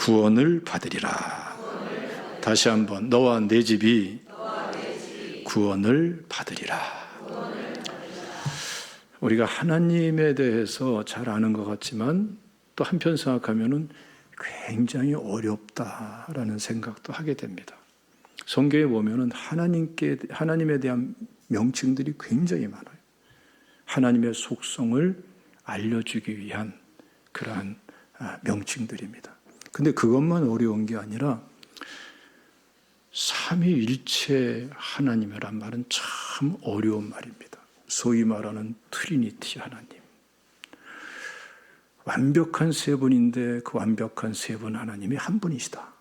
구원을 받으리라. 다시 한번, 너와 내 집이 구원을 받으리라. 우리가 하나님에 대해서 잘 아는 것 같지만 또 한편 생각하면은 굉장히 어렵다라는 생각도 하게 됩니다. 성경에 보면은 하나님에 대한 명칭들이 굉장히 많아요. 하나님의 속성을 알려주기 위한 그러한 명칭들입니다. 근데 그것만 어려운 게 아니라 삼위일체 하나님이란 말은 참 어려운 말입니다. 소위 말하는 트리니티 하나님. 완벽한 세 분인데 그 완벽한 세 분 하나님이 한 분이시다.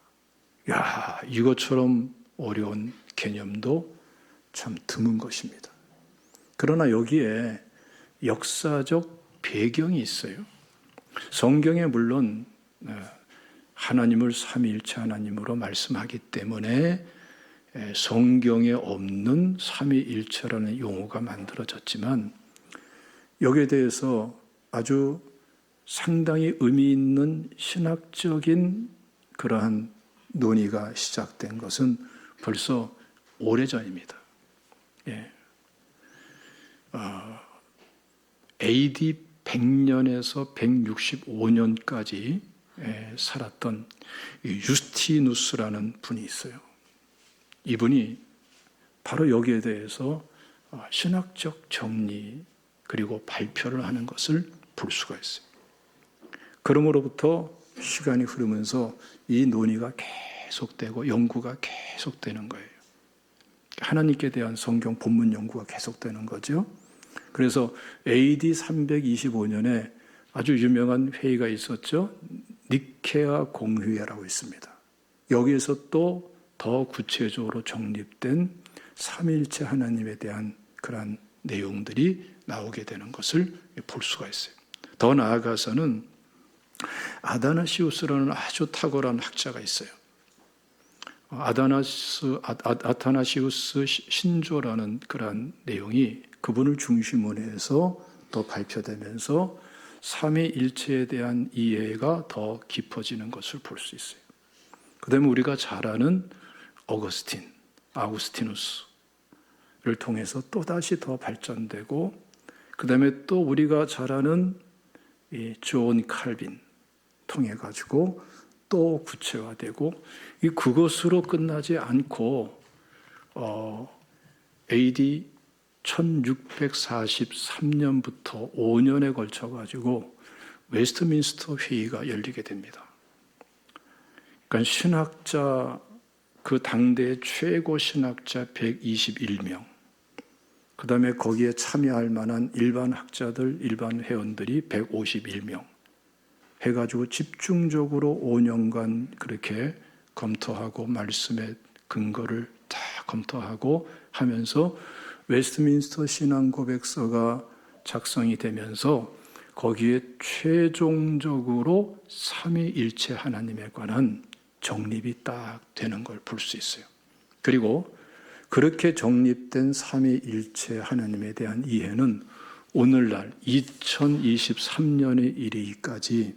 야, 이것처럼 어려운 개념도 참 드문 것입니다. 그러나 여기에 역사적 배경이 있어요. 성경에 물론 하나님을 삼위일체 하나님으로 말씀하기 때문에 성경에 없는 삼위일체라는 용어가 만들어졌지만 여기에 대해서 아주 상당히 의미 있는 신학적인 그러한 논의가 시작된 것은 벌써 오래전입니다. AD 100년에서 165년까지 살았던 유스티누스라는 분이 있어요. 이분이 바로 여기에 대해서 신학적 정리 그리고 발표를 하는 것을 볼 수가 있어요. 그러므로부터 시간이 흐르면서 이 논의가 계속되고 연구가 계속되는 거예요. 하나님께 대한 성경 본문 연구가 계속되는 거죠. 그래서 AD 325년에 아주 유명한 회의가 있었죠. 니케아 공회라고 있습니다. 여기에서 또 더 구체적으로 정립된 삼위일체 하나님에 대한 그러한 내용들이 나오게 되는 것을 볼 수가 있어요. 더 나아가서는 아다나시우스라는 아주 탁월한 학자가 있어요. 아타나시우스 신조라는 그러한 내용이 그분을 중심으로 해서 또 발표되면서 삼위일체에 대한 이해가 더 깊어지는 것을 볼 수 있어요. 그 다음에 우리가 잘 아는 아우구스티누스를 통해서 또다시 더 발전되고 그 다음에 또 우리가 잘 아는 이 존 칼빈 통해 가지고 또 구체화되고 그것으로 끝나지 않고 AD 1643년부터 5년에 걸쳐 가지고 웨스트민스터 회의가 열리게 됩니다. 그러니까 신학자 그 당대의 최고 신학자 121명, 그 다음에 거기에 참여할 만한 일반 학자들, 일반 회원들이 151명 해가지고 집중적으로 5년간 그렇게 검토하고 말씀의 근거를 다 검토하고 하면서 웨스트민스터 신앙고백서가 작성이 되면서 거기에 최종적으로 삼위일체 하나님에 관한 정립이 딱 되는 걸 볼 수 있어요. 그리고 그렇게 정립된 삼위일체 하나님에 대한 이해는 오늘날 2023년에 이르기까지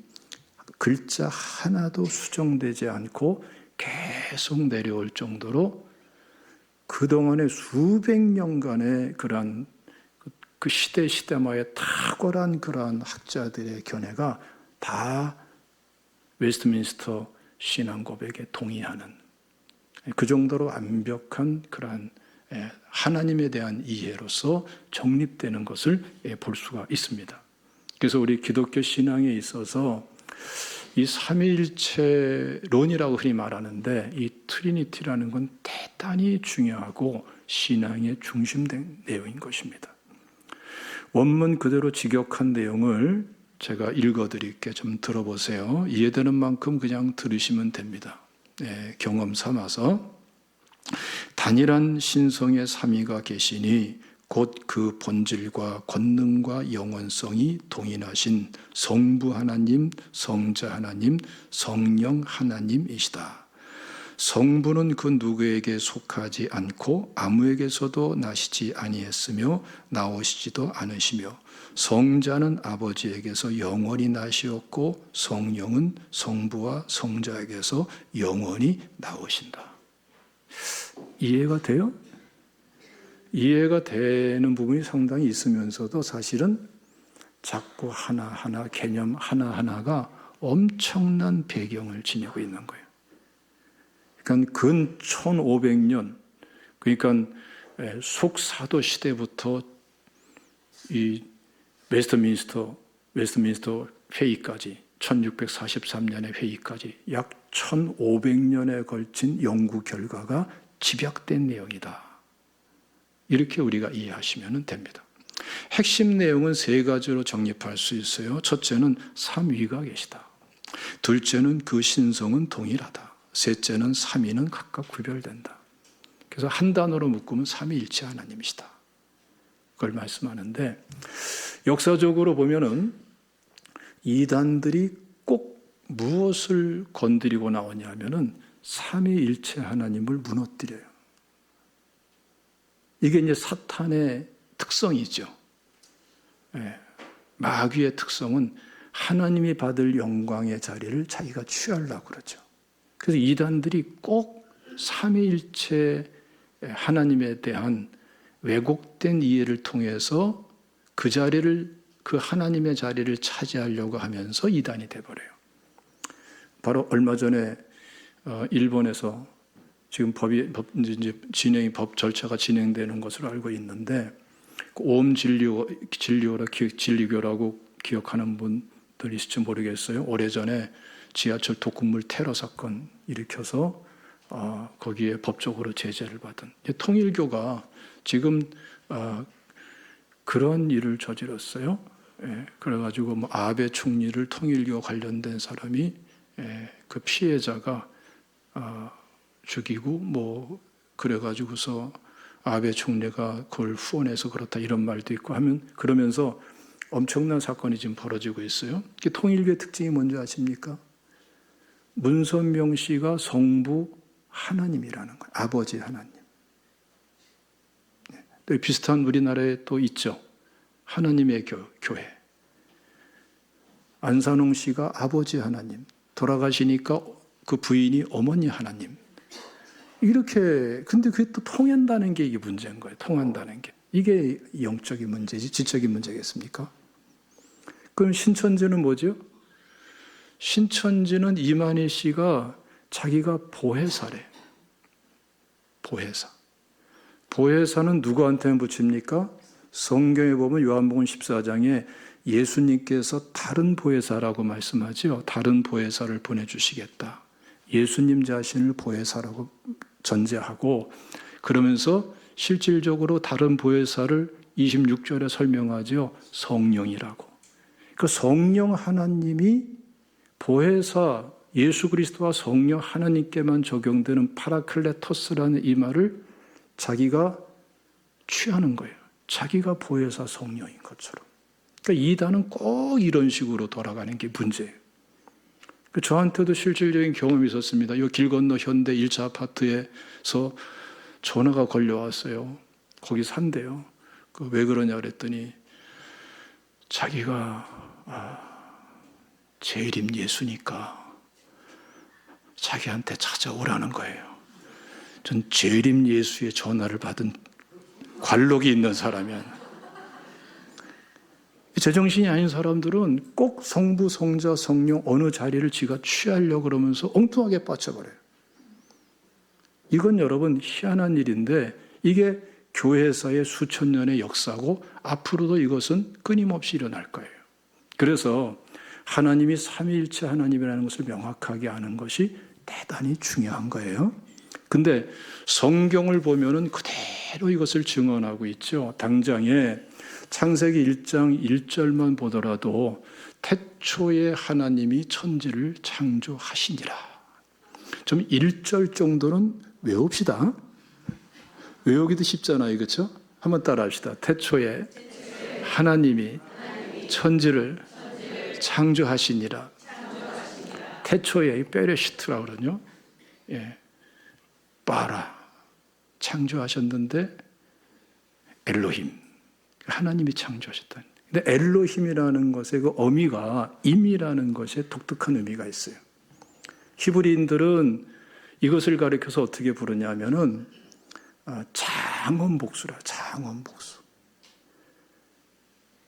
글자 하나도 수정되지 않고 계속 내려올 정도로 그동안의 수백 년간의 그러한 그 시대마의 탁월한 그러한 학자들의 견해가 다 웨스트민스터 신앙 고백에 동의하는 그 정도로 완벽한 그러한 하나님에 대한 이해로서 정립되는 것을 볼 수가 있습니다. 그래서 우리 기독교 신앙에 있어서 이 삼위일체론이라고 흔히 말하는데 이 트리니티라는 건 대단히 중요하고 신앙의 중심된 내용인 것입니다. 원문 그대로 직역한 내용을 제가 읽어드릴게 좀 들어보세요. 이해되는 만큼 그냥 들으시면 됩니다. 경험 삼아서 단일한 신성의 삼위가 계시니 곧 그 본질과 권능과 영원성이 동일하신 성부 하나님, 성자 하나님, 성령 하나님이시다. 성부는 그 누구에게 속하지 않고 아무에게서도 나시지 아니했으며 나오시지도 않으시며 성자는 아버지에게서 영원히 나시었고 성령은 성부와 성자에게서 영원히 나오신다. 이해가 돼요? 이해가 되는 부분이 상당히 있으면서도 사실은 자꾸 하나하나 개념 하나하나가 엄청난 배경을 지니고 있는 거예요. 그러니까 근 1500년, 그러니까 속사도 시대부터 이 웨스트민스터 회의까지 1643년의 회의까지 약 1500년에 걸친 연구 결과가 집약된 내용이다. 이렇게 우리가 이해하시면 됩니다. 핵심 내용은 세 가지로 정립할 수 있어요. 첫째는 삼위가 계시다. 둘째는 그 신성은 동일하다. 셋째는 삼위는 각각 구별된다. 그래서 한 단어로 묶으면 삼위일체 하나님이시다. 그걸 말씀하는데 역사적으로 보면은 이단들이 꼭 무엇을 건드리고 나오냐면은 삼위일체 하나님을 무너뜨려요. 이게 이제 사탄의 특성이죠. 마귀의 특성은 하나님이 받을 영광의 자리를 자기가 취하려고 그러죠. 그래서 이단들이 꼭 삼위일체 하나님에 대한 왜곡된 이해를 통해서 그 자리를, 그 하나님의 자리를 차지하려고 하면서 이단이 돼버려요. 바로 얼마 전에 일본에서 지금 법 절차가 진행되는 것으로 알고 있는데, 오음 진리교라고 기억하는 분들 있을지 모르겠어요. 오래전에 지하철 독극물 테러 사건 일으켜서 거기에 법적으로 제재를 받은 통일교가 지금 그런 일을 저질렀어요. 그래가지고 뭐 아베 총리를 통일교 관련된 사람이 그 피해자가 죽이고 뭐 그래가지고서 아베 총리가 그걸 후원해서 그렇다 이런 말도 있고 하면, 그러면서 엄청난 사건이 지금 벌어지고 있어요. 통일교의 특징이 뭔지 아십니까? 문선명 씨가 성부 하나님이라는 거예요. 아버지 하나님. 또 비슷한 우리나라에 또 있죠. 하나님의 교회. 안산홍 씨가 아버지 하나님. 돌아가시니까 그 부인이 어머니 하나님. 이렇게, 근데 그게 또 통한다는 게 이게 문제인 거예요. 통한다는 게. 이게 영적인 문제지, 지적인 문제겠습니까? 그럼 신천지는 뭐죠? 신천지는 이만희 씨가 자기가 보혜사래. 보혜사. 보혜사는 누구한테 붙입니까? 성경에 보면 요한복음 14장에 예수님께서 다른 보혜사라고 말씀하죠. 다른 보혜사를 보내주시겠다. 예수님 자신을 보혜사라고 전제하고, 그러면서 실질적으로 다른 보혜사를 26절에 설명하죠. 성령이라고. 그 성령 하나님이 보혜사 예수 그리스도와 성령 하나님께만 적용되는 파라클레토스라는 이 말을 자기가 취하는 거예요. 자기가 보혜사 성령인 것처럼. 그러니까 이단은 꼭 이런 식으로 돌아가는 게 문제예요. 저한테도 실질적인 경험이 있었습니다. 이 길 건너 현대 1차 아파트에서 전화가 걸려왔어요. 거기 산대요. 왜 그러냐 그랬더니 자기가 재림 예수니까 자기한테 찾아오라는 거예요. 전 재림 예수의 전화를 받은 관록이 있는 사람이야. 제정신이 아닌 사람들은 꼭 성부, 성자, 성령 어느 자리를 지가 취하려고 그러면서 엉뚱하게 빠져버려요. 이건 여러분 희한한 일인데 이게 교회사의 수천 년의 역사고 앞으로도 이것은 끊임없이 일어날 거예요. 그래서 하나님이 삼위일체 하나님이라는 것을 명확하게 아는 것이 대단히 중요한 거예요. 근데 성경을 보면은 그대로 이것을 증언하고 있죠. 당장에 창세기 1장 1절만 보더라도 태초에 하나님이 천지를 창조하시니라. 좀 1절 정도는 외웁시다. 외우기도 쉽잖아요. 그렇죠? 한번 따라 합시다. 태초에 하나님이 천지를 창조하시니라. 태초에 베레시트라고 그러죠. 예. 바라 창조하셨는데 엘로힘, 하나님이 창조하셨다. 근데 엘로힘이라는 것의 그 어미가 임이라는 것에 독특한 의미가 있어요. 히브리인들은 이것을 가리켜서 어떻게 부르냐면은 장엄복수라, 장엄복수.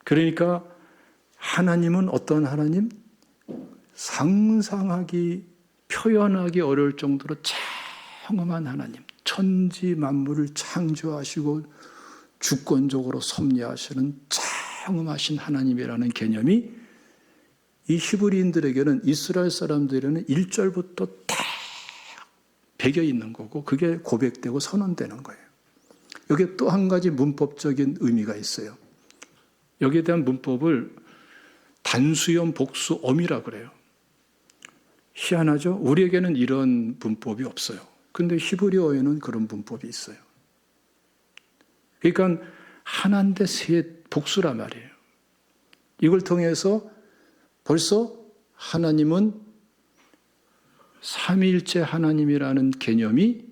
그러니까 하나님은 어떤 하나님? 상상하기, 표현하기 어려울 정도로 장엄한 하나님. 천지 만물을 창조하시고 주권적으로 섭리하시는 장엄하신 하나님이라는 개념이 이 히브리인들에게는, 이스라엘 사람들에게는 1절부터 딱 배겨 있는 거고, 그게 고백되고 선언되는 거예요. 여기에 또 한 가지 문법적인 의미가 있어요. 여기에 대한 문법을 단수형 복수 어미라 그래요. 희한하죠? 우리에게는 이런 문법이 없어요. 근데 히브리어에는 그런 문법이 있어요. 그러니까 하나인데 셋 복수라 말이에요. 이걸 통해서 벌써 하나님은 삼위일체 하나님이라는 개념이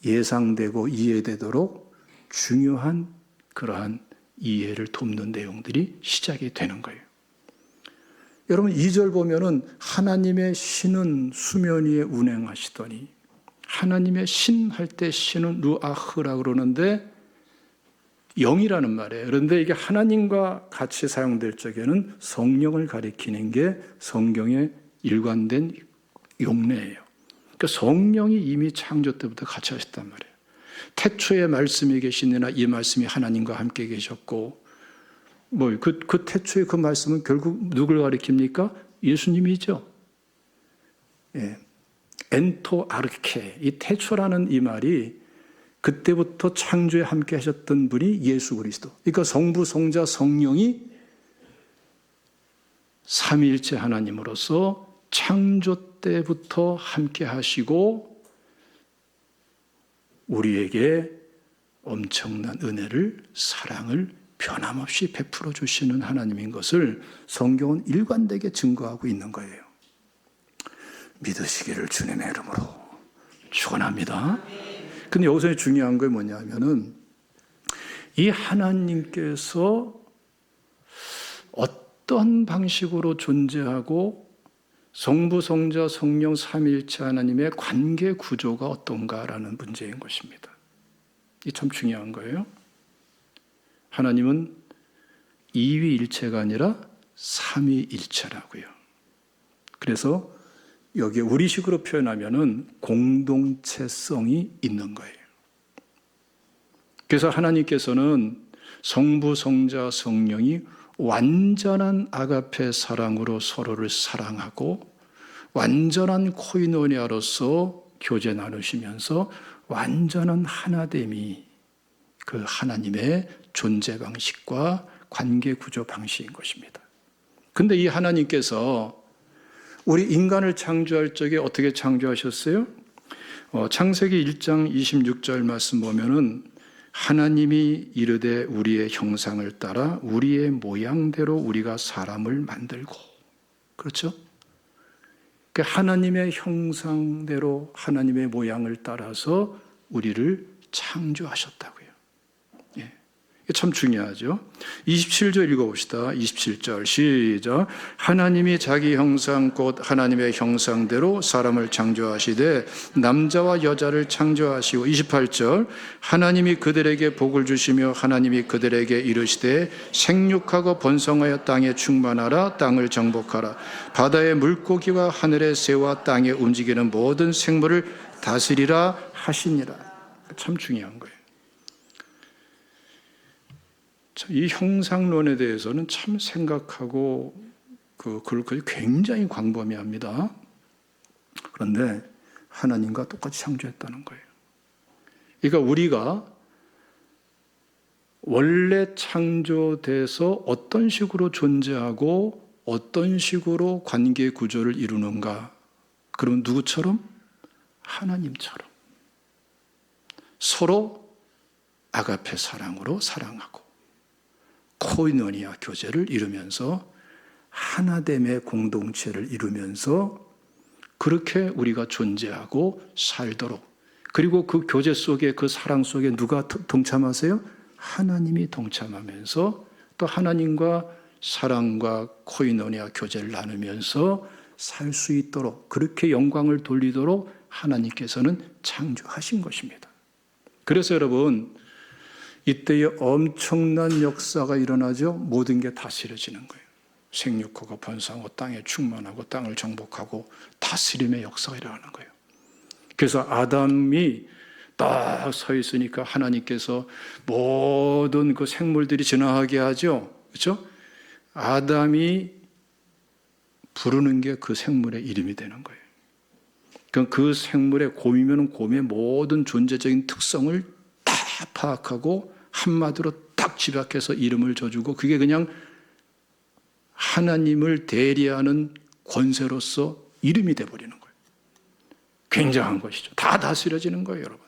예상되고 이해되도록 중요한 그러한 이해를 돕는 내용들이 시작이 되는 거예요. 여러분 2절 보면은 하나님의 신은 수면 위에 운행하시더니, 하나님의 신 할 때 신은 루아흐라 그러는데 영이라는 말이에요. 그런데 이게 하나님과 같이 사용될 적에는 성령을 가리키는 게 성경의 일관된 용례예요. 그러니까 성령이 이미 창조 때부터 같이 하셨단 말이에요. 태초에 말씀이 계시느나 이 말씀이 하나님과 함께 계셨고, 그 태초의 그 말씀은 결국 누굴 가리킵니까? 예수님이죠. 예. 엔토 아르케, 이 태초라는 이 말이 그때부터 창조에 함께 하셨던 분이 예수 그리스도. 그러니까 성부, 성자, 성령이 삼위일체 하나님으로서 창조 때부터 함께 하시고 우리에게 엄청난 은혜를, 사랑을 변함없이 베풀어 주시는 하나님인 것을 성경은 일관되게 증거하고 있는 거예요. 믿으시기를 주님의 이름으로 축원합니다. 근데 여기서 중요한 게 뭐냐면은 이 하나님께서 어떤 방식으로 존재하고 성부, 성자, 성령 삼위일체 하나님의 관계 구조가 어떤가라는 문제인 것입니다. 이게 참 중요한 거예요. 하나님은 이위일체가 아니라 삼위일체라고요. 그래서 여기에 우리식으로 표현하면은 공동체성이 있는 거예요. 그래서 하나님께서는 성부, 성자, 성령이 완전한 아가페 사랑으로 서로를 사랑하고 완전한 코이노니아로서 교제 나누시면서 완전한 하나됨이 그 하나님의 존재 방식과 관계 구조 방식인 것입니다. 그런데 이 하나님께서 우리 인간을 창조할 적에 어떻게 창조하셨어요? 창세기 1장 26절 말씀 보면은 하나님이 이르되 우리의 형상을 따라 우리의 모양대로 우리가 사람을 만들고, 그렇죠? 그러니까 하나님의 형상대로 하나님의 모양을 따라서 우리를 창조하셨다고요. 예. 이게 참 중요하죠. 27절 읽어봅시다. 27절 시작. 하나님이 자기 형상 곧 하나님의 형상대로 사람을 창조하시되 남자와 여자를 창조하시고, 28절 하나님이 그들에게 복을 주시며 하나님이 그들에게 이르시되 생육하고 번성하여 땅에 충만하라. 땅을 정복하라. 바다의 물고기와 하늘의 새와 땅에 움직이는 모든 생물을 다스리라 하시니라. 참 중요한 거예요. 이 형상론에 대해서는 참 생각하고 그걸 굉장히 광범위합니다. 그런데 하나님과 똑같이 창조했다는 거예요. 그러니까 우리가 원래 창조돼서 어떤 식으로 존재하고 어떤 식으로 관계 구조를 이루는가? 그럼 누구처럼? 하나님처럼. 서로 아가페 사랑으로 사랑하고 코이노니아 교제를 이루면서 하나됨의 공동체를 이루면서 그렇게 우리가 존재하고 살도록, 그리고 그 교제 속에, 그 사랑 속에 누가 동참하세요? 하나님이 동참하면서 또 하나님과 사랑과 코이노니아 교제를 나누면서 살 수 있도록, 그렇게 영광을 돌리도록 하나님께서는 창조하신 것입니다. 그래서 여러분, 이때에 엄청난 역사가 일어나죠. 모든 게 다스려지는 거예요. 생육하고 번성하고 땅에 충만하고 땅을 정복하고 다스림의 역사가 일어나는 거예요. 그래서 아담이 딱 서 있으니까 하나님께서 모든 그 생물들이 진화하게 하죠. 그렇죠? 아담이 부르는 게 그 생물의 이름이 되는 거예요. 그러니까 그 생물의 곰이면 곰의 모든 존재적인 특성을 다 파악하고 한마디로 딱 집약해서 이름을 줘주고, 그게 그냥 하나님을 대리하는 권세로서 이름이 돼버리는 거예요. 굉장한 것이죠. 다 다스려지는 거예요, 여러분.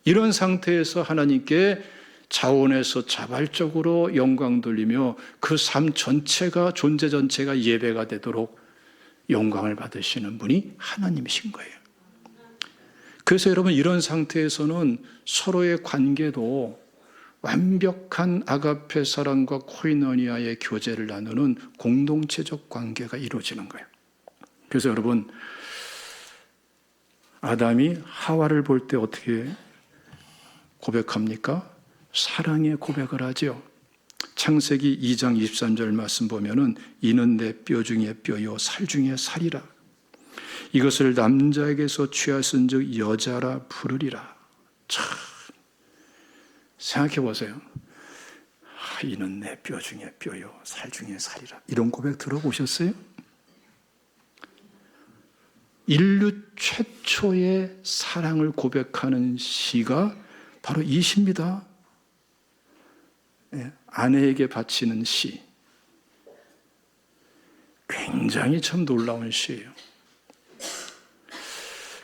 이런 상태에서 하나님께 자원에서 자발적으로 영광 돌리며 그 삶 전체가, 존재 전체가 예배가 되도록 영광을 받으시는 분이 하나님이신 거예요. 그래서 여러분, 이런 상태에서는 서로의 관계도 완벽한 아가페 사랑과 코이노니아의 교제를 나누는 공동체적 관계가 이루어지는 거예요. 그래서 여러분, 아담이 하와를 볼 때 어떻게 고백합니까? 사랑의 고백을 하죠. 창세기 2장 23절 말씀 보면은 이는 내 뼈 중에 뼈요 살 중에 살이라. 이것을 남자에게서 취하신즉 여자라 부르리라. 참, 생각해 보세요. 이는 내 뼈 중에 뼈요 살 중에 살이라. 이런 고백 들어보셨어요? 인류 최초의 사랑을 고백하는 시가 바로 이 시입니다. 아내에게 바치는 시. 굉장히 참 놀라운 시예요.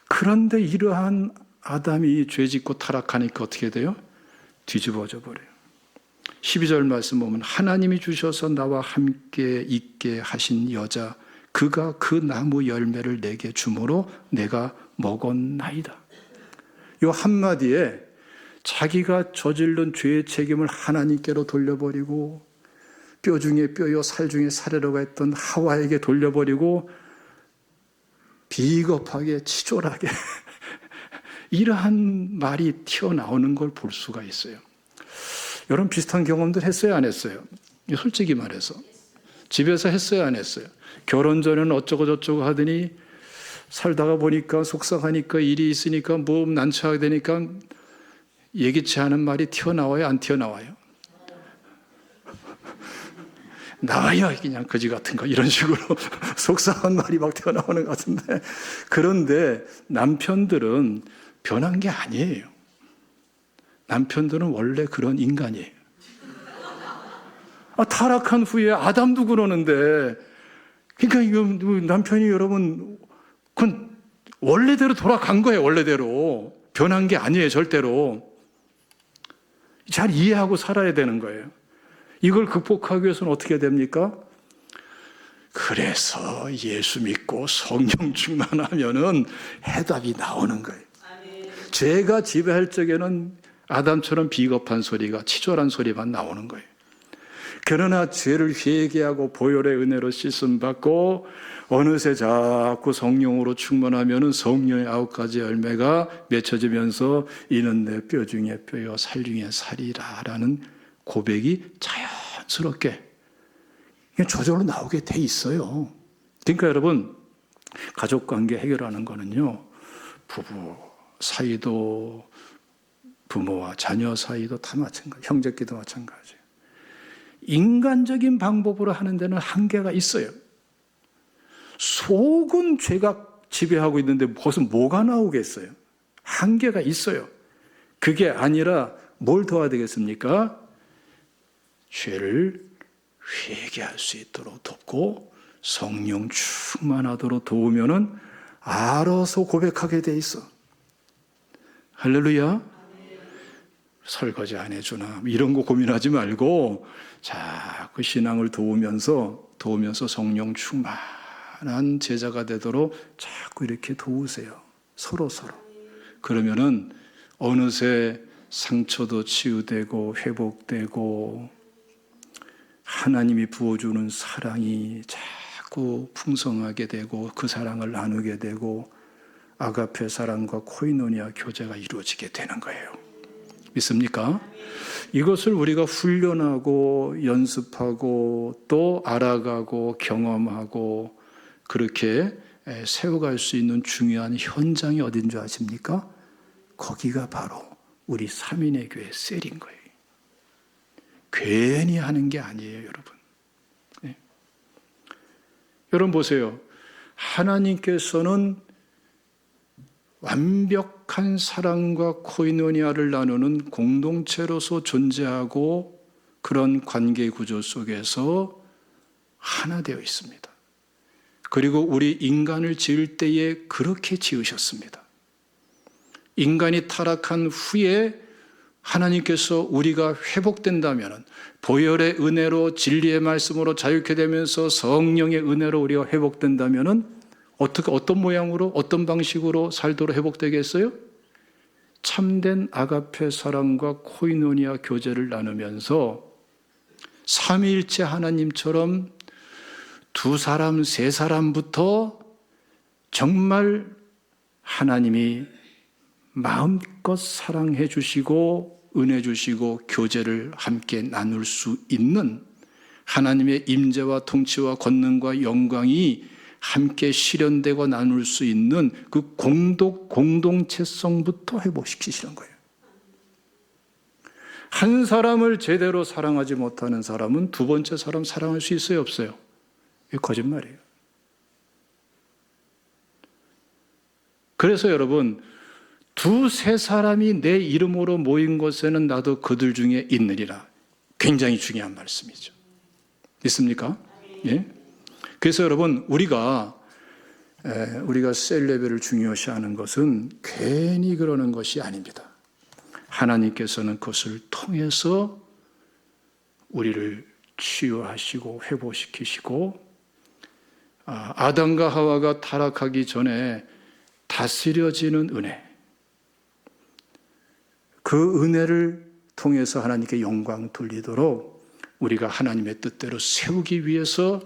그런데 이러한 아담이 죄짓고 타락하니까 어떻게 돼요? 뒤집어져 버려요. 12절 말씀 보면 하나님이 주셔서 나와 함께 있게 하신 여자, 그가 그 나무 열매를 내게 주므로 내가 먹었나이다. 이 한마디에 자기가 저지른 죄의 책임을 하나님께로 돌려버리고, 뼈 중에 뼈요 살 중에 살이라고 했던 하와에게 돌려버리고, 비겁하게 치졸하게 이러한 말이 튀어나오는 걸 볼 수가 있어요. 여러분, 비슷한 경험들 했어요, 안 했어요? 솔직히 말해서 집에서 했어요, 안 했어요? 결혼 전에는 어쩌고 저쩌고 하더니 살다가 보니까 속상하니까, 일이 있으니까 뭐 난처하게 되니까 예기치 않은 말이 튀어나와요, 안 튀어나와요? 나와요, 그냥 거지 같은 거, 이런 식으로 속상한 말이 막 튀어나오는 것 같은데, 그런데 남편들은 변한 게 아니에요. 남편들은 원래 그런 인간이에요. 타락한 후에 아담도 그러는데, 그러니까 이거 남편이 여러분, 그건 원래대로 돌아간 거예요, 원래대로. 변한 게 아니에요, 절대로. 잘 이해하고 살아야 되는 거예요. 이걸 극복하기 위해서는 어떻게 됩니까? 그래서 예수 믿고 성령 충만하면은 해답이 나오는 거예요. 죄가 지배할 적에는 아담처럼 비겁한 소리가, 치졸한 소리만 나오는 거예요. 그러나 죄를 회개하고 보혈의 은혜로 씻음받고 어느새 자꾸 성령으로 충만하면은 성령의 9가지 열매가 맺혀지면서 이는 내 뼈 중에 뼈요 살 중에 살이라라는 고백이 자연스럽게 저절로 나오게 돼 있어요. 그러니까 여러분, 가족관계 해결하는 거는요, 부부 사이도 부모와 자녀 사이도 다 마찬가지, 형제끼도 마찬가지예요. 인간적인 방법으로 하는 데는 한계가 있어요. 속은 죄가 지배하고 있는데 거기서 뭐가 나오겠어요? 한계가 있어요. 그게 아니라 뭘 도와야 되겠습니까? 죄를 회개할 수 있도록 돕고 성령 충만하도록 도우면은 알아서 고백하게 돼 있어. 할렐루야. 설거지 안 해주나 이런 거 고민하지 말고 자꾸 신앙을 도우면서 성령 충만하게 편안한 제자가 되도록 자꾸 이렇게 도우세요. 서로. 그러면은 어느새 상처도 치유되고 회복되고 하나님이 부어주는 사랑이 자꾸 풍성하게 되고 그 사랑을 나누게 되고 아가페 사랑과 코이노니아 교제가 이루어지게 되는 거예요. 믿습니까? 이것을 우리가 훈련하고 연습하고 또 알아가고 경험하고 그렇게 세워갈 수 있는 중요한 현장이 어딘 줄 아십니까? 거기가 바로 우리 삼인의 교회 셀인 거예요. 괜히 하는 게 아니에요, 여러분. 네. 여러분 보세요. 하나님께서는 완벽한 사랑과 코이노니아를 나누는 공동체로서 존재하고 그런 관계 구조 속에서 하나 되어 있습니다. 그리고 우리 인간을 지을 때에 그렇게 지으셨습니다. 인간이 타락한 후에 하나님께서 우리가 회복된다면 보혈의 은혜로 진리의 말씀으로 자유케 되면서 성령의 은혜로 우리가 회복된다면 어떤 모양으로 어떤 방식으로 살도록 회복되겠어요? 참된 아가페 사랑과 코이노니아 교제를 나누면서 삼위일체 하나님처럼 두 사람, 세 사람부터 정말 하나님이 마음껏 사랑해 주시고 은혜 주시고 교제를 함께 나눌 수 있는 하나님의 임재와 통치와 권능과 영광이 함께 실현되고 나눌 수 있는 그 공동체성부터 회복시키시는 거예요. 한 사람을 제대로 사랑하지 못하는 사람은 두 번째 사람 사랑할 수 있어요, 없어요? 이게 거짓말이에요. 그래서 여러분, 두세 사람이 내 이름으로 모인 곳에는 나도 그들 중에 있느니라. 굉장히 중요한 말씀이죠. 있습니까? 예? 그래서 여러분, 우리가 셀 레벨을 중요시하는 것은 괜히 그러는 것이 아닙니다. 하나님께서는 그것을 통해서 우리를 치유하시고 회복시키시고 아담과 하와가 타락하기 전에 다스려지는 은혜, 그 은혜를 통해서 하나님께 영광 돌리도록 우리가 하나님의 뜻대로 세우기 위해서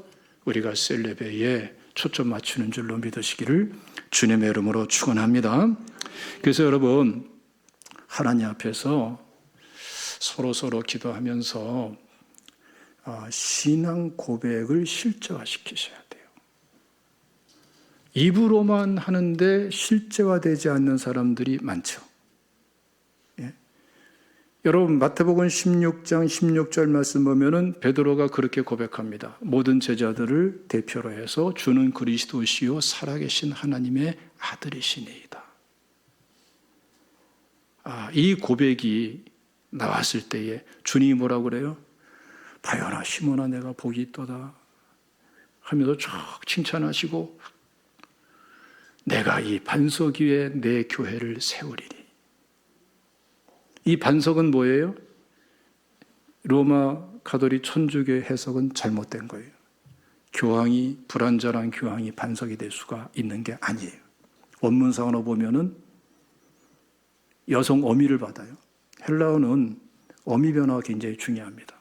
우리가 셀레베에 초점 맞추는 줄로 믿으시기를 주님의 이름으로 축원합니다. 그래서 여러분, 하나님 앞에서 서로 기도하면서 신앙 고백을 실제화시키셔야 돼요. 입으로만 하는데 실제화되지 않는 사람들이 많죠. 예. 여러분, 마태복음 16장 16절 말씀 보면은 베드로가 그렇게 고백합니다. 모든 제자들을 대표로 해서 주는 그리스도시요 살아계신 하나님의 아들이시니이다. 이 고백이 나왔을 때에 주님이 뭐라고 그래요? 바요나 시몬아 내가 복이 있도다 하면서 쭉 칭찬하시고 내가 이 반석 위에 내 교회를 세우리니. 이 반석은 뭐예요? 로마 가톨릭 천주교의 해석은 잘못된 거예요. 불완전한 교황이 반석이 될 수가 있는 게 아니에요. 원문상으로 보면은 여성 어미를 받아요. 헬라어는 어미 변화가 굉장히 중요합니다.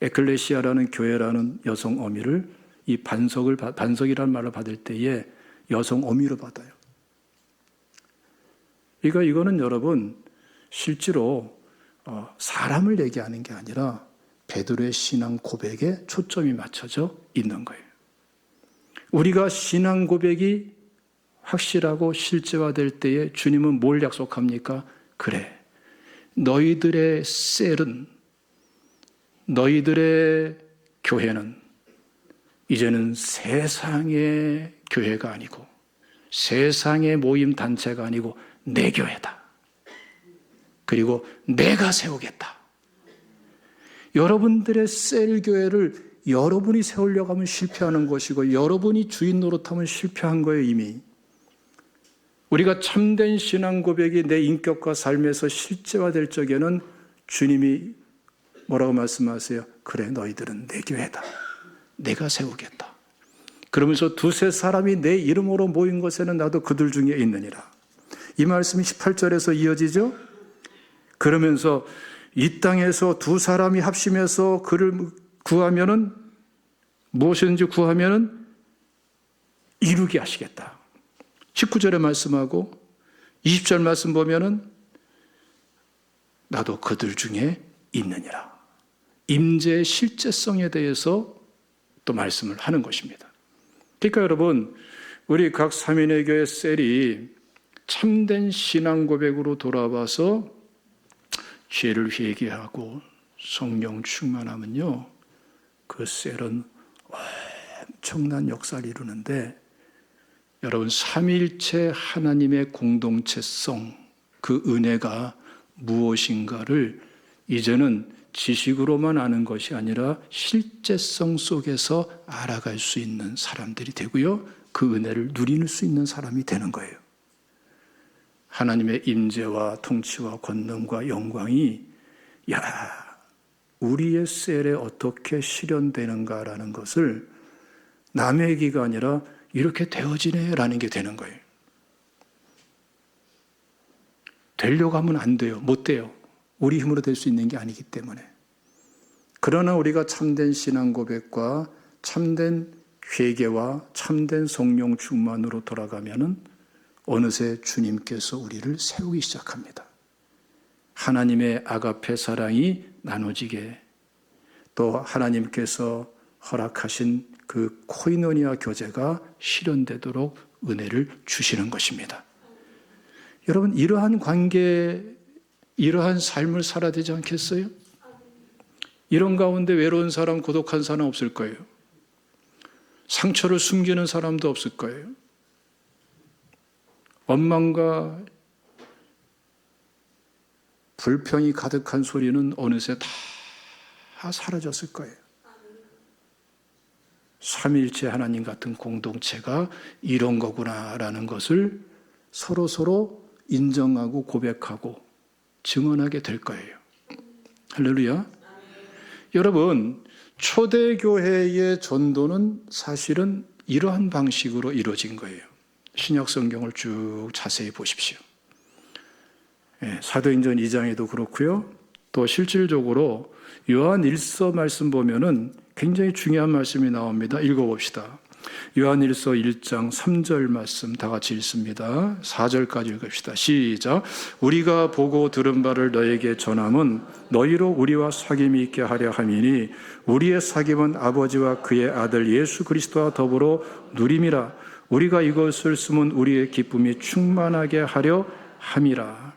에클레시아라는 교회라는 여성 어미를 이 반석이라는 말로 받을 때에 여성 어미로 받아요. 그러니까 이거는 여러분 실제로 사람을 얘기하는 게 아니라 베드로의 신앙 고백에 초점이 맞춰져 있는 거예요. 우리가 신앙 고백이 확실하고 실제화될 때에 주님은 뭘 약속합니까? 그래, 너희들의 셀은, 너희들의 교회는 이제는 세상의 교회가 아니고 세상의 모임 단체가 아니고 내 교회다. 그리고 내가 세우겠다. 여러분들의 셀 교회를 여러분이 세우려고 하면 실패하는 것이고 여러분이 주인 노릇하면 실패한 거예요, 이미. 우리가 참된 신앙 고백이 내 인격과 삶에서 실제화될 적에는 주님이 뭐라고 말씀하세요? 그래, 너희들은 내 교회다. 내가 세우겠다. 그러면서 두세 사람이 내 이름으로 모인 곳에는 나도 그들 중에 있느니라. 이 말씀이 18절에서 이어지죠. 그러면서 이 땅에서 두 사람이 합심해서 그를 구하면은, 무엇이든지 구하면은 이루게 하시겠다. 19절에 말씀하고 20절 말씀 보면은 나도 그들 중에 있느니라. 임재의 실제성에 대해서 또 말씀을 하는 것입니다. 그러니까 여러분, 우리 각 삼위일의 교회 셀이 참된 신앙 고백으로 돌아와서 죄를 회개하고 성령 충만하면요, 그 셀은 엄청난 역사를 이루는데, 여러분, 삼위일체 하나님의 공동체성, 그 은혜가 무엇인가를 이제는 지식으로만 아는 것이 아니라 실제성 속에서 알아갈 수 있는 사람들이 되고요, 그 은혜를 누리는 수 있는 사람이 되는 거예요. 하나님의 임재와 통치와 권능과 영광이 우리의 셀에 어떻게 실현되는가라는 것을 남의 얘기가 아니라 이렇게 되어지네라는 게 되는 거예요. 되려고 하면 안 돼요. 못 돼요. 우리 힘으로 될 수 있는 게 아니기 때문에. 그러나 우리가 참된 신앙 고백과 참된 회개와 참된 성령 충만으로 돌아가면은 어느새 주님께서 우리를 세우기 시작합니다. 하나님의 아가페 사랑이 나눠지게, 또 하나님께서 허락하신 그 코이노니아 교제가 실현되도록 은혜를 주시는 것입니다. 여러분, 이러한 관계, 이러한 삶을 살아야 되지 않겠어요? 이런 가운데 외로운 사람, 고독한 사람 없을 거예요. 상처를 숨기는 사람도 없을 거예요. 원망과 불평이 가득한 소리는 어느새 다 사라졌을 거예요. 삼위일체 하나님 같은 공동체가 이런 거구나라는 것을 서로 인정하고 고백하고 증언하게 될 거예요. 할렐루야. 여러분, 초대교회의 전도는 사실은 이러한 방식으로 이루어진 거예요. 신약 성경을 쭉 자세히 보십시오. 사도행전 2장에도 그렇고요. 또 실질적으로 요한 1서 말씀 보면은 굉장히 중요한 말씀이 나옵니다. 읽어봅시다. 요한 1서 1장 3절 말씀 다 같이 읽습니다. 4절까지 읽읍시다. 시작. 우리가 보고 들은 바를 너에게 전함은 너희로 우리와 사귐이 있게 하려 함이니 우리의 사귐은 아버지와 그의 아들 예수 그리스도와 더불어 누림이라. 우리가 이것을 쓰면 우리의 기쁨이 충만하게 하려 함이라.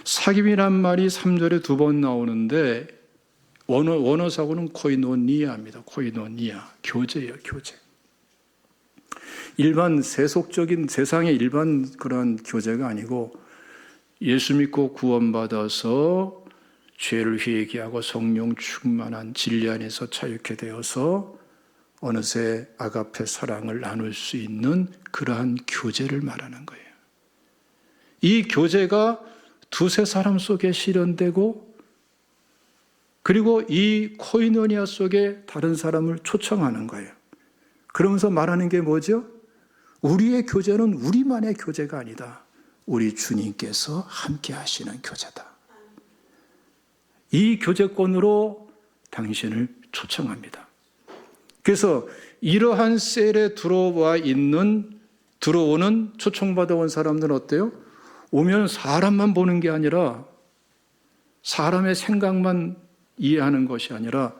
사귐이란 말이 3절에 2번 나오는데 원어사고는 코이노니아입니다. 코이노니아. 교제예요, 교제. 일반 세속적인 세상의 일반 그런 교제가 아니고 예수 믿고 구원받아서 죄를 회개하고 성령 충만한 진리 안에서 자유케 되어서 어느새 아가페 사랑을 나눌 수 있는 그러한 교제를 말하는 거예요. 이 교제가 두세 사람 속에 실현되고, 그리고 이 코이노니아 속에 다른 사람을 초청하는 거예요. 그러면서 말하는 게 뭐죠? 우리의 교제는 우리만의 교제가 아니다. 우리 주님께서 함께 하시는 교제다. 이 교제권으로 당신을 초청합니다. 그래서 이러한 셀에 들어오는 초청받아 온 사람들은 어때요? 오면 사람만 보는 게 아니라 사람의 생각만 이해하는 것이 아니라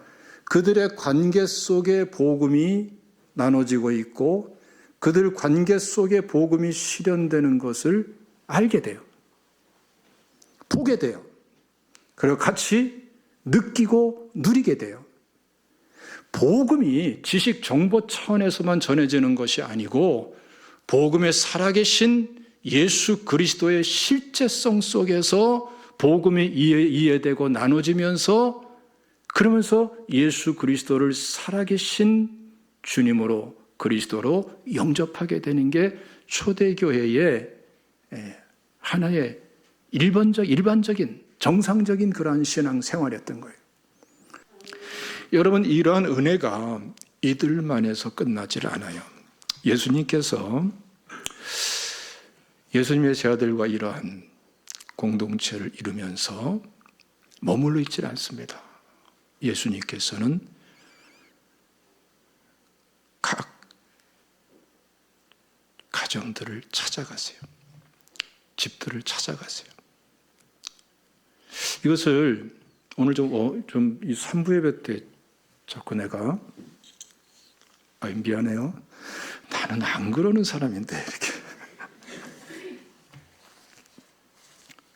그들의 관계 속에 복음이 나눠지고 있고 그들 관계 속에 복음이 실현되는 것을 알게 돼요. 보게 돼요. 그리고 같이 느끼고 누리게 돼요. 복음이 지식 정보 차원에서만 전해지는 것이 아니고 복음에 살아계신 예수 그리스도의 실제성 속에서 복음이 이해되고 나눠지면서, 그러면서 예수 그리스도를 살아계신 주님으로, 그리스도로 영접하게 되는 게 초대교회의 하나의 일반적인 정상적인 그러한 신앙 생활이었던 거예요. 여러분, 이러한 은혜가 이들만에서 끝나질 않아요. 예수님께서 예수님의 제자들과 이러한 공동체를 이루면서 머물러 있지 않습니다. 예수님께서는 각 가정들을 찾아가세요. 집들을 찾아가세요. 이것을 오늘 좀 이 3부 예배 때 자꾸 내가 미안해요. 나는 안 그러는 사람인데 이렇게.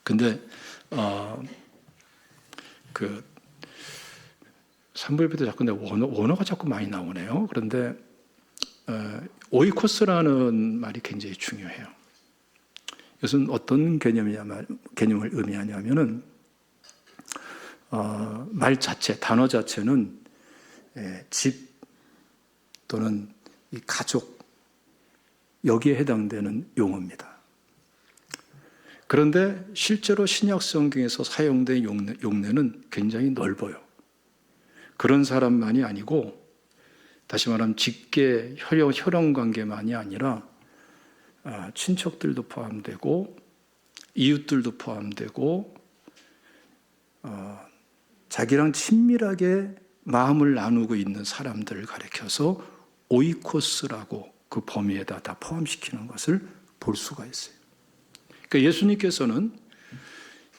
근데 그 3부 예배 때 자꾸 내 원어가 자꾸 많이 나오네요. 그런데 오이코스라는 말이 굉장히 중요해요. 이것은 어떤 개념을 의미하냐면은 말 자체, 단어 자체는 집 또는 이 가족 여기에 해당되는 용어입니다. 그런데 실제로 신약 성경에서 사용된 용례는 굉장히 넓어요. 그런 사람만이 아니고 다시 말하면 직계 혈연 관계만이 아니라 친척들도 포함되고 이웃들도 포함되고 자기랑 친밀하게 마음을 나누고 있는 사람들을 가리켜서 오이코스라고 그 범위에다 다 포함시키는 것을 볼 수가 있어요. 그러니까 예수님께서는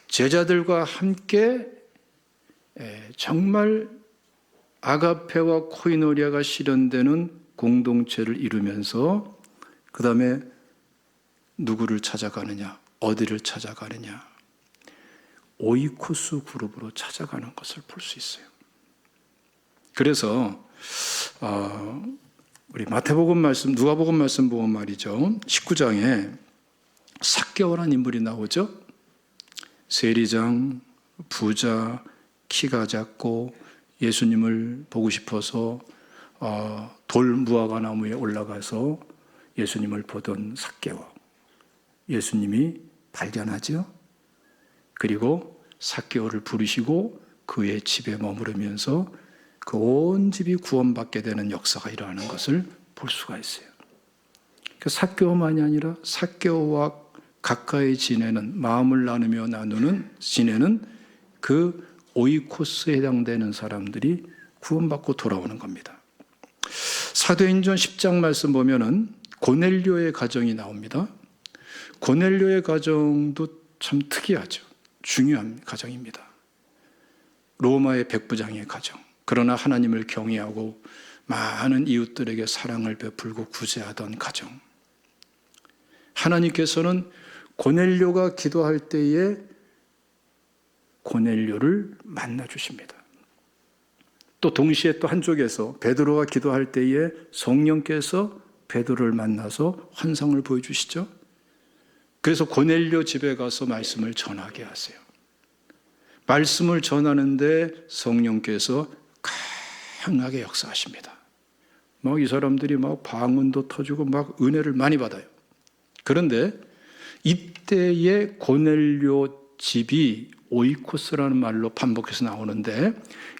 제자들과 함께 정말 아가페와 코이노리아가 실현되는 공동체를 이루면서 그 다음에 누구를 찾아가느냐, 어디를 찾아가느냐, 오이코스 그룹으로 찾아가는 것을 볼 수 있어요. 그래서 우리 마태복음 말씀, 누가복음 말씀 보면 말이죠. 19장에 삭개오라는 인물이 나오죠. 세리장, 부자, 키가 작고 예수님을 보고 싶어서 돌 무화과 나무에 올라가서 예수님을 보던 삭개오. 예수님이 발견하죠. 그리고 삭개오를 부르시고 그의 집에 머무르면서 그 온 집이 구원받게 되는 역사가 일어나는 것을 볼 수가 있어요. 삭개오만이 아니라 삭개오와 가까이 지내는, 마음을 나누며 지내는 그 오이코스에 해당되는 사람들이 구원받고 돌아오는 겁니다. 사도행전 10장 말씀 보면은 고넬료의 가정이 나옵니다. 고넬료의 가정도 참 특이하죠. 중요한 가정입니다. 로마의 백부장의 가정. 그러나 하나님을 경외하고 많은 이웃들에게 사랑을 베풀고 구제하던 가정. 하나님께서는 고넬료가 기도할 때에 고넬료를 만나 주십니다. 또 동시에 또 한쪽에서 베드로가 기도할 때에 성령께서 베드로를 만나서 환상을 보여주시죠. 그래서 고넬료 집에 가서 말씀을 전하게 하세요. 말씀을 전하는데 성령께서 강하게 역사하십니다. 막 이 사람들이 막 방언도 터지고 막 은혜를 많이 받아요. 그런데 이때의 고넬료 집이 오이코스라는 말로 반복해서 나오는데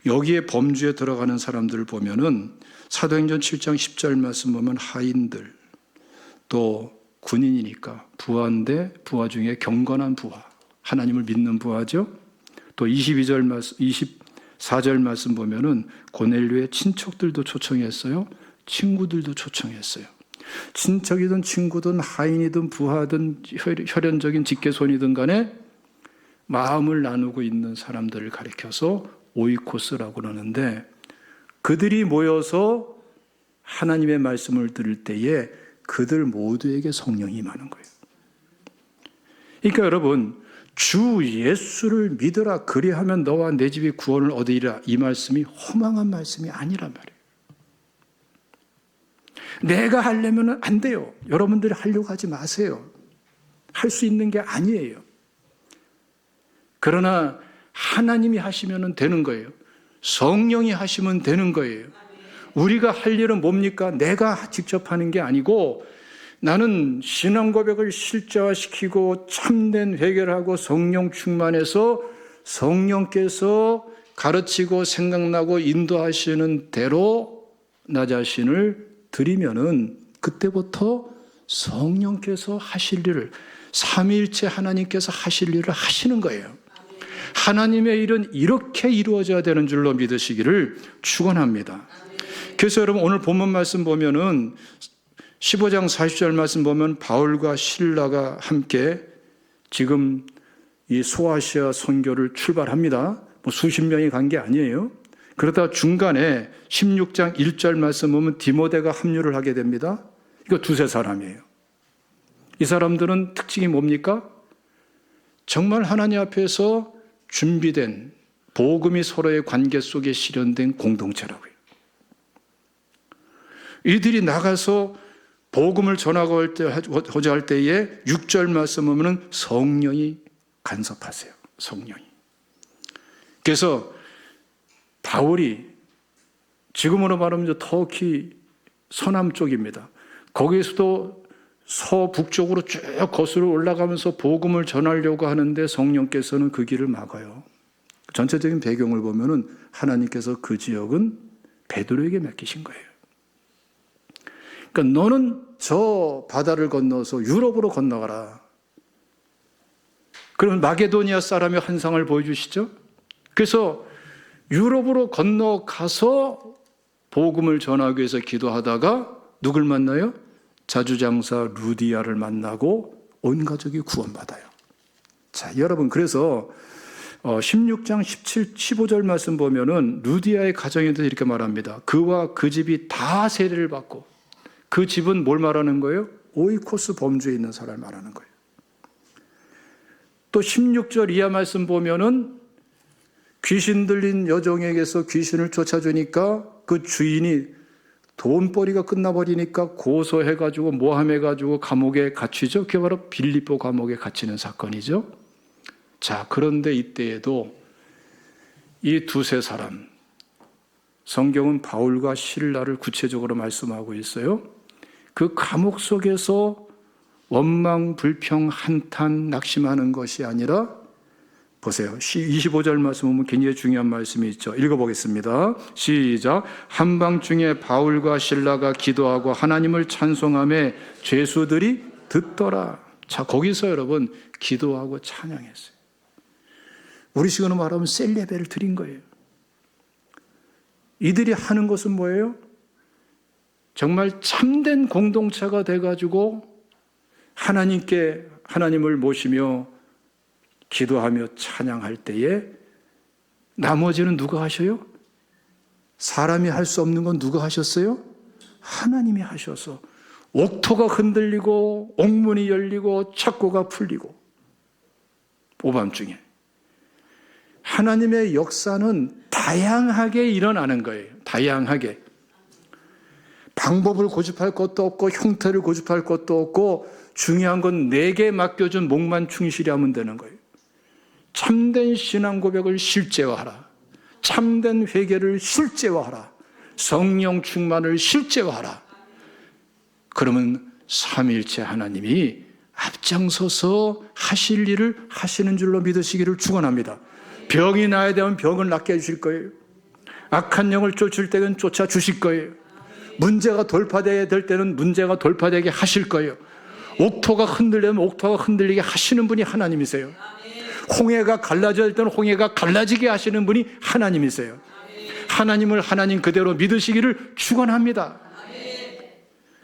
여기에 범주에 들어가는 사람들을 보면은 사도행전 7장 10절 말씀 보면 하인들 또 군인이니까 부하인데 부하 중에 경건한 부하, 하나님을 믿는 부하죠. 또 22절 말씀, 24절 말씀 보면은 고넬료의 친척들도 초청했어요. 친구들도 초청했어요. 친척이든 친구든 하인이든 부하든 혈연적인 직계손이든 간에 마음을 나누고 있는 사람들을 가리켜서 오이코스라고 그러는데 그들이 모여서 하나님의 말씀을 들을 때에 그들 모두에게 성령이 임하는 거예요. 그러니까 여러분, 주 예수를 믿으라 그리하면 너와 내 집이 구원을 얻으리라, 이 말씀이 허망한 말씀이 아니란 말이에요. 내가 하려면 안 돼요. 여러분들이 하려고 하지 마세요. 할 수 있는 게 아니에요. 그러나 하나님이 하시면 되는 거예요. 성령이 하시면 되는 거예요. 우리가 할 일은 뭡니까? 내가 직접 하는 게 아니고 나는 신앙 고백을 실제화시키고 참된 회개를 하고 성령 충만해서 성령께서 가르치고 생각나고 인도하시는 대로 나 자신을 드리면은 그때부터 성령께서 하실 일을, 삼위일체 하나님께서 하실 일을 하시는 거예요. 하나님의 일은 이렇게 이루어져야 되는 줄로 믿으시기를 축원합니다. 그래서 여러분 오늘 본문 말씀 보면은 15장 40절 말씀 보면 바울과 실라가 함께 지금 이 소아시아 선교를 출발합니다. 뭐 수십 명이 간 게 아니에요. 그러다 중간에 16장 1절 말씀 보면 디모데가 합류를 하게 됩니다. 이거 두세 사람이에요. 이 사람들은 특징이 뭡니까? 정말 하나님 앞에서 준비된 복음이 서로의 관계 속에 실현된 공동체라고요. 이들이 나가서 복음을 전하고자 할 때에 6절 말씀 보면 성령이 간섭하세요. 성령이. 그래서 바울이 지금으로 말하면 터키 서남 쪽입니다. 거기에서도 서북쪽으로 쭉 거슬러 올라가면서 복음을 전하려고 하는데 성령께서는 그 길을 막아요. 전체적인 배경을 보면은 하나님께서 그 지역은 베드로에게 맡기신 거예요. 그러니까 너는 저 바다를 건너서 유럽으로 건너가라. 그러면 마게도니아 사람의 환상을 보여주시죠. 그래서 유럽으로 건너가서 복음을 전하기 위해서 기도하다가 누굴 만나요? 자주장사 루디아를 만나고 온 가족이 구원받아요. 자, 여러분, 그래서 16장 17, 15절 말씀 보면은 루디아의 가정에 대해서 이렇게 말합니다. 그와 그 집이 다 세례를 받고, 그 집은 뭘 말하는 거예요? 오이코스 범주에 있는 사람을 말하는 거예요. 또 16절 이하 말씀 보면은 귀신 들린 여종에게서 귀신을 쫓아주니까 그 주인이 돈벌이가 끝나버리니까 고소해가지고 모함해가지고 감옥에 갇히죠. 그게 바로 빌립보 감옥에 갇히는 사건이죠. 자, 그런데 이때에도 이 두세 사람, 성경은 바울과 실라를 구체적으로 말씀하고 있어요. 그 감옥 속에서 원망, 불평, 한탄, 낙심하는 것이 아니라 보세요. 25절 말씀 보면 굉장히 중요한 말씀이 있죠. 읽어보겠습니다. 시작. 한밤중에 바울과 실라가 기도하고 하나님을 찬송하며 죄수들이 듣더라. 자, 거기서 여러분 기도하고 찬양했어요. 우리 식으로 말하면 셀레베를 드린 거예요. 이들이 하는 것은 뭐예요? 정말 참된 공동체가 돼가지고 하나님을 모시며 기도하며 찬양할 때에 나머지는 누가 하셔요? 사람이 할 수 없는 건 누가 하셨어요? 하나님이 하셔서 옥토가 흔들리고 옥문이 열리고 착고가 풀리고 오밤중에 하나님의 역사는 다양하게 일어나는 거예요. 다양하게. 방법을 고집할 것도 없고 형태를 고집할 것도 없고 중요한 건 내게 맡겨준 목만 충실히 하면 되는 거예요. 참된 신앙 고백을 실제화하라. 참된 회개를 실제화하라. 성령 충만을 실제화하라. 그러면 삼위일체 하나님이 앞장서서 하실 일을 하시는 줄로 믿으시기를 축원합니다. 병이 나야 되면 병을 낫게 해주실 거예요. 악한 영을 쫓을 때는 쫓아주실 거예요. 문제가 돌파되어야 될 때는 문제가 돌파되게 하실 거예요. 옥토가 흔들리면 옥토가 흔들리게 하시는 분이 하나님이세요. 홍해가 갈라져야 할 때는 홍해가 갈라지게 하시는 분이 하나님이세요. 하나님을 하나님 그대로 믿으시기를 축원합니다.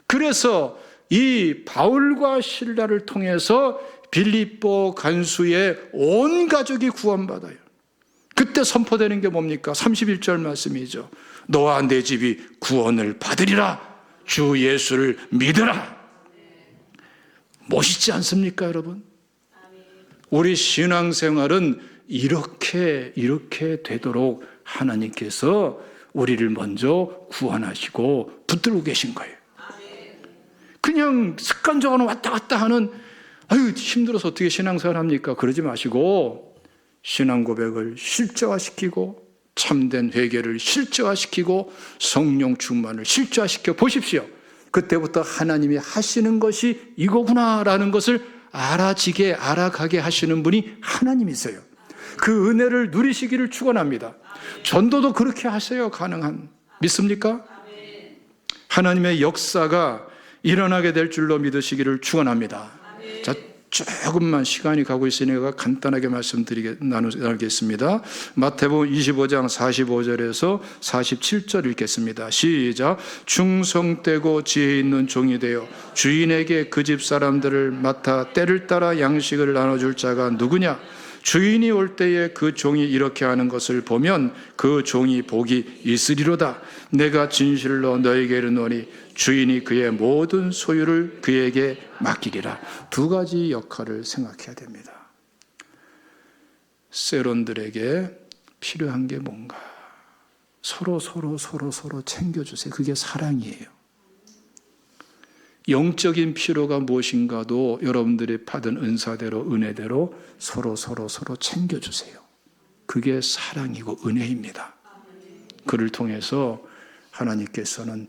그래서 이 바울과 실라를 통해서 빌립보 간수의 온 가족이 구원받아요. 그때 선포되는 게 뭡니까? 31절 말씀이죠. 너와 내 집이 구원을 받으리라. 주 예수를 믿으라. 멋있지 않습니까, 여러분? 우리 신앙생활은 이렇게 되도록 하나님께서 우리를 먼저 구원하시고 붙들고 계신 거예요. 그냥 습관적으로 왔다 갔다 하는 아유 힘들어서 어떻게 신앙생활 합니까? 그러지 마시고 신앙 고백을 실제화시키고 참된 회개를 실제화시키고 성령 충만을 실제화시켜 보십시오. 그때부터 하나님이 하시는 것이 이거구나라는 것을 알아가게 하시는 분이 하나님이세요. 그 은혜를 누리시기를 축원합니다. 전도도 그렇게 하세요. 가능한. 믿습니까? 하나님의 역사가 일어나게 될 줄로 믿으시기를 축원합니다. 자, 조금만 시간이 가고 있으니까 간단하게 나누겠습니다. 마태복음 25장 45절에서 47절 읽겠습니다. 시작. 충성되고 지혜 있는 종이 되어 주인에게 그 집 사람들을 맡아 때를 따라 양식을 나눠줄 자가 누구냐? 주인이 올 때에 그 종이 이렇게 하는 것을 보면 그 종이 복이 있으리로다. 내가 진실로 너에게 이르노니 주인이 그의 모든 소유를 그에게 맡기리라. 두 가지 역할을 생각해야 됩니다. 세론들에게 필요한 게 뭔가? 서로 챙겨주세요. 그게 사랑이에요. 영적인 필요가 무엇인가도 여러분들이 받은 은사대로 은혜대로 서로 챙겨주세요. 그게 사랑이고 은혜입니다. 그를 통해서 하나님께서는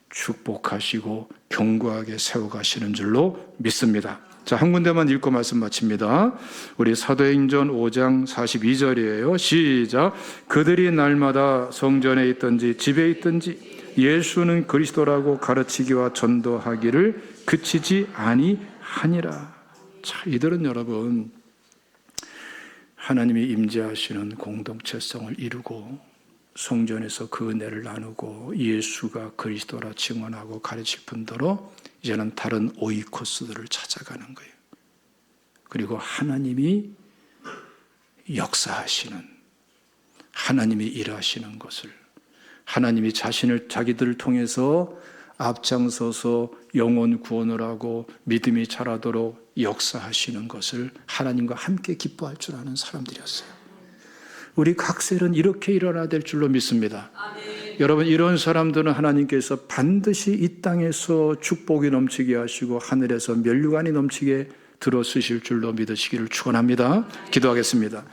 축복하시고 견고하게 세워가시는 줄로 믿습니다. 자, 한 군데만 읽고 말씀 마칩니다. 우리 사도행전 5장 42절이에요. 시작. 그들이 날마다 성전에 있든지 집에 있든지 예수는 그리스도라고 가르치기와 전도하기를 그치지 아니하니라. 자, 이들은 여러분 하나님이 임재하시는 공동체성을 이루고 성전에서 그 은혜를 나누고 예수가 그리스도라 증언하고 가르칠 뿐더러 이제는 다른 오이코스들을 찾아가는 거예요. 그리고 하나님이 역사하시는, 하나님이 일하시는 것을, 하나님이 자기들을 통해서 앞장서서 영혼 구원을 하고 믿음이 자라도록 역사하시는 것을 하나님과 함께 기뻐할 줄 아는 사람들이었어요. 우리 각셀은 이렇게 일어나야 될 줄로 믿습니다. 아멘. 여러분, 이런 사람들은 하나님께서 반드시 이 땅에서 축복이 넘치게 하시고 하늘에서 면류관이 넘치게 들어 쓰실 줄로 믿으시기를 축원합니다. 기도하겠습니다.